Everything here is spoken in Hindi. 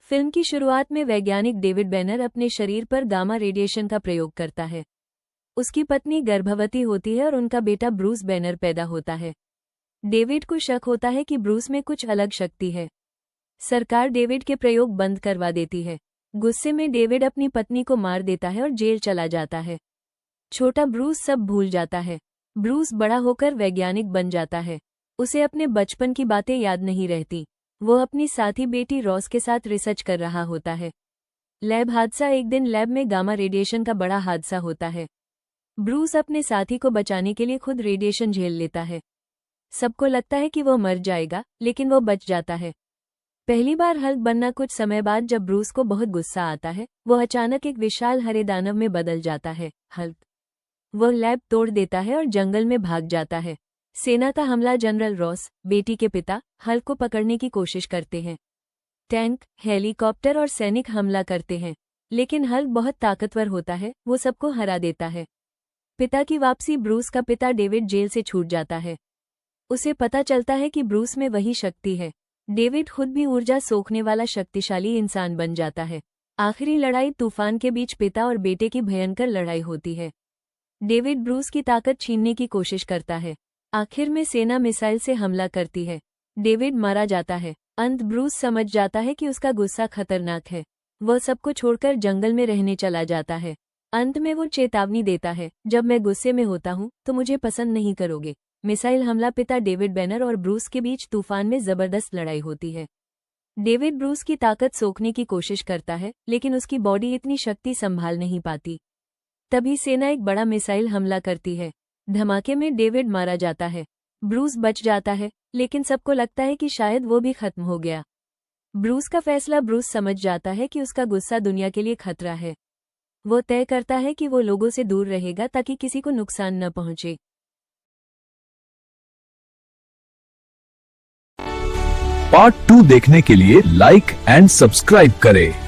फिल्म की शुरुआत में वैज्ञानिक डेविड बैनर अपने शरीर पर गामा रेडिएशन का प्रयोग करता है। उसकी पत्नी गर्भवती होती है और उनका बेटा ब्रूस बैनर पैदा होता है। डेविड को शक होता है कि ब्रूस में कुछ अलग शक्ति है। सरकार डेविड के प्रयोग बंद करवा देती है। गुस्से में डेविड अपनी पत्नी को मार देता है और जेल चला जाता है। छोटा ब्रूस सब भूल जाता है। ब्रूस बड़ा होकर वैज्ञानिक बन जाता है। उसे अपने बचपन की बातें याद नहीं रहती। वो अपनी साथी बेटी रॉस के साथ रिसर्च कर रहा होता है। लैब हादसा। एक दिन लैब में गामा रेडिएशन का बड़ा हादसा होता है। ब्रूस अपने साथी को बचाने के लिए खुद रेडिएशन झेल लेता है। सबको लगता है कि वो मर जाएगा, लेकिन वो बच जाता है। पहली बार हल्क बनना। कुछ समय बाद जब ब्रूस को बहुत गुस्सा आता है, वो अचानक एक विशाल हरे दानव में बदल जाता है। हल्क वो लैब तोड़ देता है और जंगल में भाग जाता है। सेना का हमला। जनरल रॉस, बेटी के पिता, हल्क को पकड़ने की कोशिश करते हैं। टैंक, हेलीकॉप्टर और सैनिक हमला करते हैं, लेकिन हल्क बहुत ताकतवर होता है। वो सबको हरा देता है। पिता की वापसी। ब्रूस का पिता डेविड जेल से छूट जाता है। उसे पता चलता है कि ब्रूस में वही शक्ति है। डेविड खुद भी ऊर्जा सोखने वाला शक्तिशाली इंसान बन जाता है। आखिरी लड़ाई। तूफान के बीच पिता और बेटे की भयंकर लड़ाई होती है। डेविड ब्रूस की ताकत छीनने की कोशिश करता है। आखिर में सेना मिसाइल से हमला करती है। डेविड मारा जाता है। अंत। ब्रूस समझ जाता है कि उसका गुस्सा खतरनाक है। वह सबको छोड़कर जंगल में रहने चला जाता है। अंत में वो चेतावनी देता है, जब मैं गुस्से में होता हूँ तो मुझे पसंद नहीं करोगे। मिसाइल हमला। पिता डेविड बैनर और ब्रूस के बीच तूफान में जबरदस्त लड़ाई होती है। डेविड ब्रूस की ताकत सोखने की कोशिश करता है, लेकिन उसकी बॉडी इतनी शक्ति संभाल नहीं पाती। तभी सेना एक बड़ा मिसाइल हमला करती है। धमाके में डेविड मारा जाता है। ब्रूस बच जाता है, लेकिन सबको लगता है कि शायद वो भी खत्म हो गया। ब्रूस का फैसला। ब्रूस समझ जाता है कि उसका गुस्सा दुनिया के लिए खतरा है। वो तय करता है कि वो लोगों से दूर रहेगा ताकि किसी को नुकसान न पहुंचे। पार्ट 2 देखने के लिए लाइक एंड सब्सक्राइब करें।